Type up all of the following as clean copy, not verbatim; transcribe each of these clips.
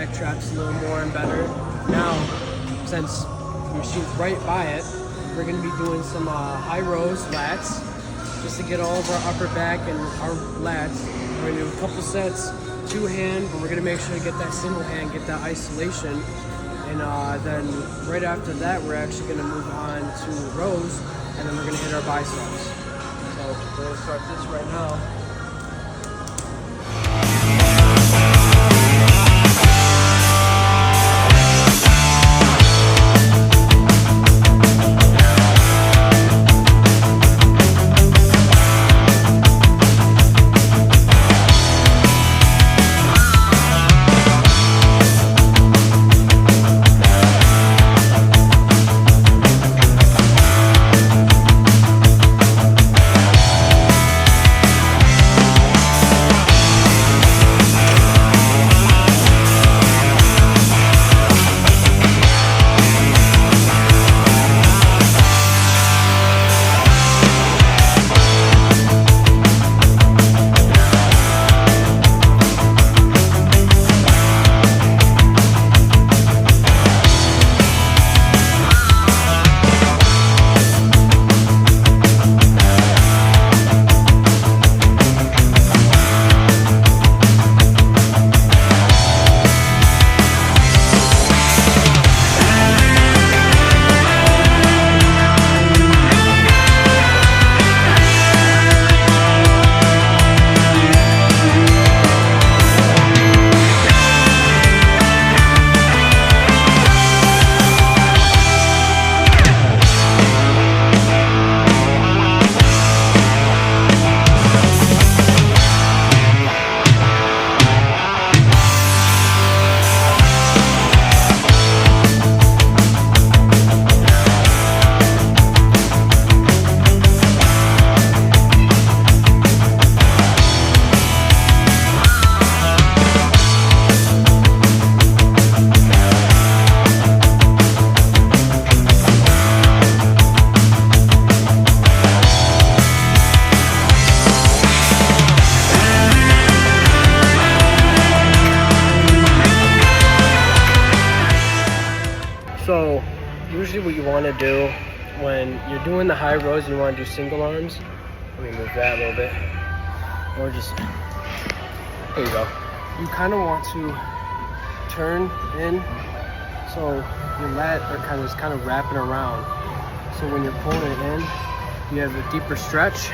back traps a little more and better. Now, since the machine's right by it, we're going to be doing some high rows, lats, just to get all of our upper back and our lats. We're going to do a couple sets, 2-hand, but we're going to make sure to get that single hand, get that isolation. And then right after that, we're actually going to move on to rows, and then we're going to hit our biceps. So we're going to start this right now. So usually what you want to do when you're doing the high rows, you want to do single arms. Let me move that a little bit. Or just, there you go. You kind of want to turn in so your lat are kind of wrapping around. So when you're pulling it in, you have a deeper stretch.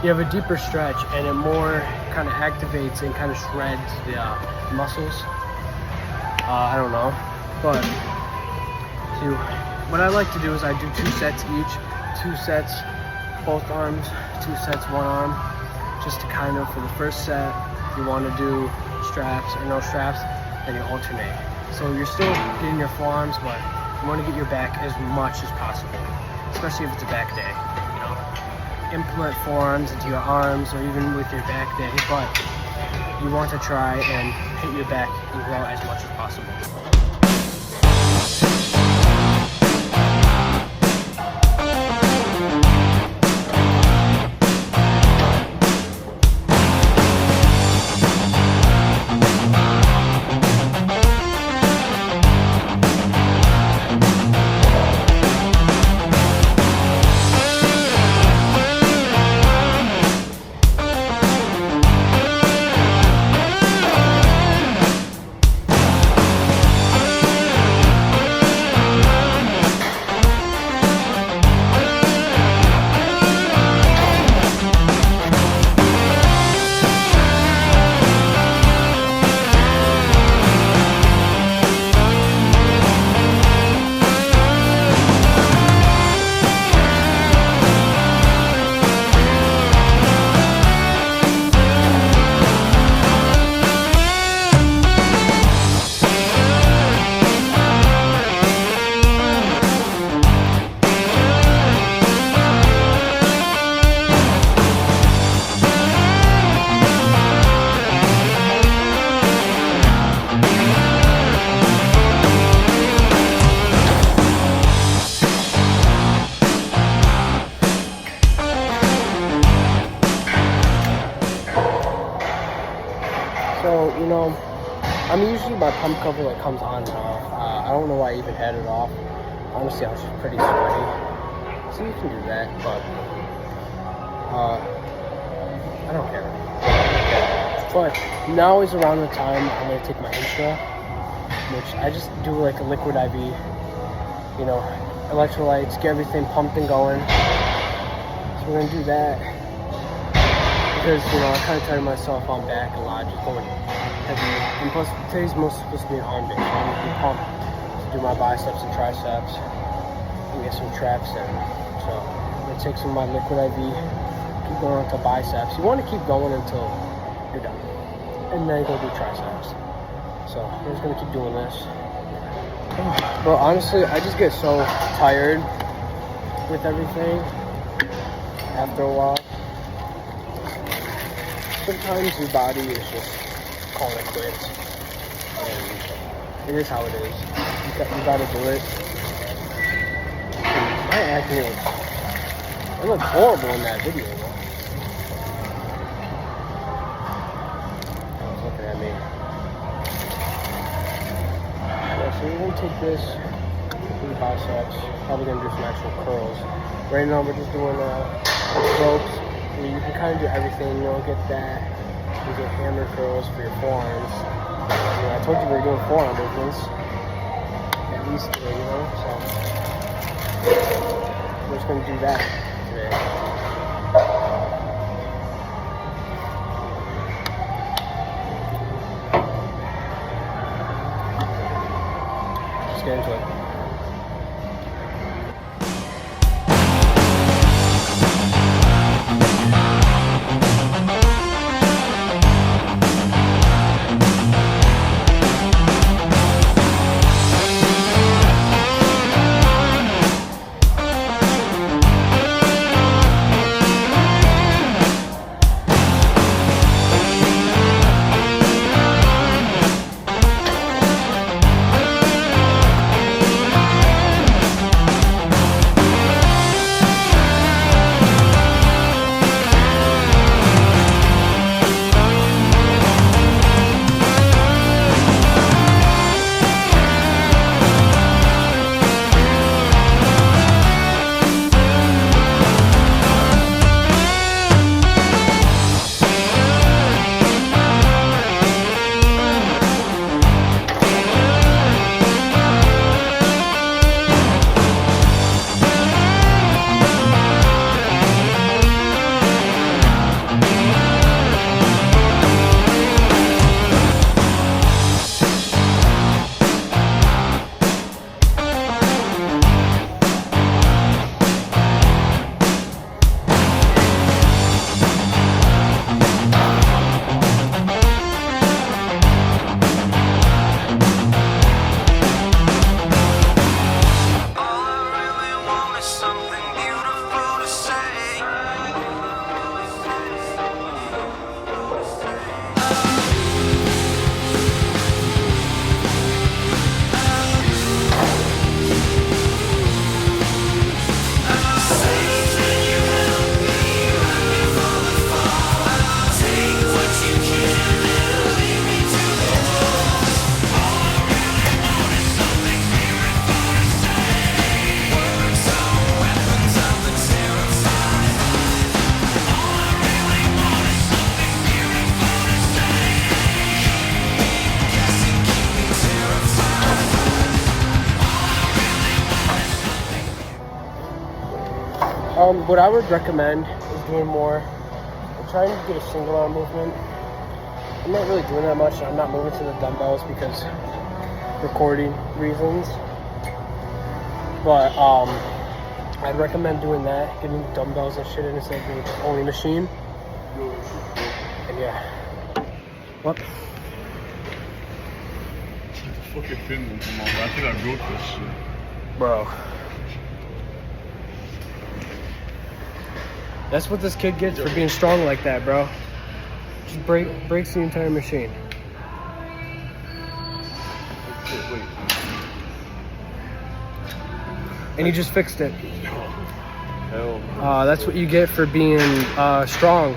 You have a deeper stretch, and it more kind of activates and kind of shreds the muscles. I don't know, but see, what I like to do is I do 2 sets each, 2 sets, both arms, 2 sets, 1 arm, just to kind of, for the first set, you want to do straps or no straps, then you alternate. So you're still getting your forearms, but you want to get your back as much as possible, especially if it's a back day, you know. Implement forearms into your arms or even with your back day, but you want to try and hit your back and grow as much as possible. I mean, usually my pump cover like comes on and off. I don't know why I even had it off. Honestly, I was just pretty sweaty. So you can do that, but I don't care. But now is around the time I'm gonna take my Intra, which I just do like a liquid IV, you know, electrolytes, get everything pumped and going. So we're gonna do that because, you know, I kind of tired myself on back a lot, just going heavy. And plus, today's most supposed to be an arm day, so I'm gonna be pumped to do my biceps and triceps and get some traps in. So I'm gonna take some of my liquid IV, keep going into biceps. You want to keep going until you're done, and then go do triceps. So I'm just gonna keep doing this. But honestly, I just get so tired with everything after a while. Sometimes your body is just calling it quits, and it is how it is. You gotta do it. And my acne it looked horrible in that video. I was looking at me. Yeah, so we're gonna take this to the biceps. Probably gonna do some actual curls. Right now we're just doing ropes. You can kind of do everything, you know, get that. You get hammer curls for your forearms. You know, I told you we were doing forearm movements. At least today, you know, so we're just gonna do that today. Just get into it. What I would recommend is doing more. I'm trying to get a single arm movement. I'm not really doing that much. I'm not moving to the dumbbells because recording reasons. But I'd recommend doing that, getting dumbbells and shit in instead of doing only machine. And yeah. What? Fucking Finland, come on, I think I wrote this shit. Bro. That's what this kid gets for being strong like that, bro. Just breaks the entire machine. Wait. And he just fixed it. Hell. That's what you get for being strong.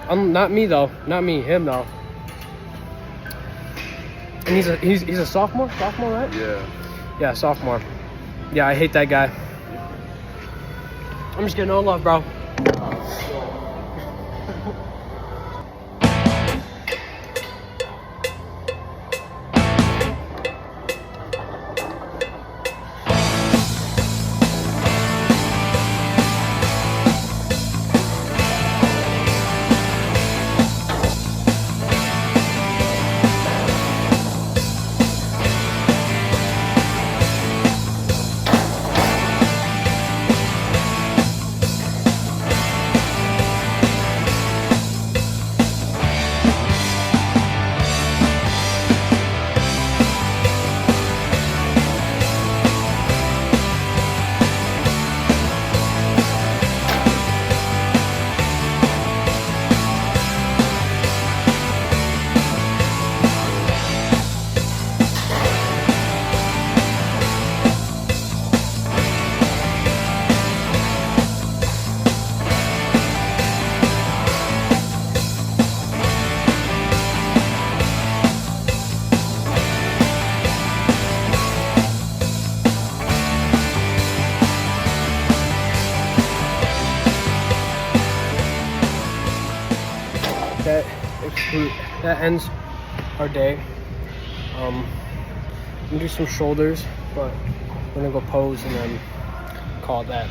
Not me though. Not me. Him though. And he's a sophomore, right? Yeah. Yeah, sophomore. Yeah, I hate that guy. I'm just getting no love, bro. That ends our day. I'm gonna do some shoulders, but I'm gonna go pose and then call it that.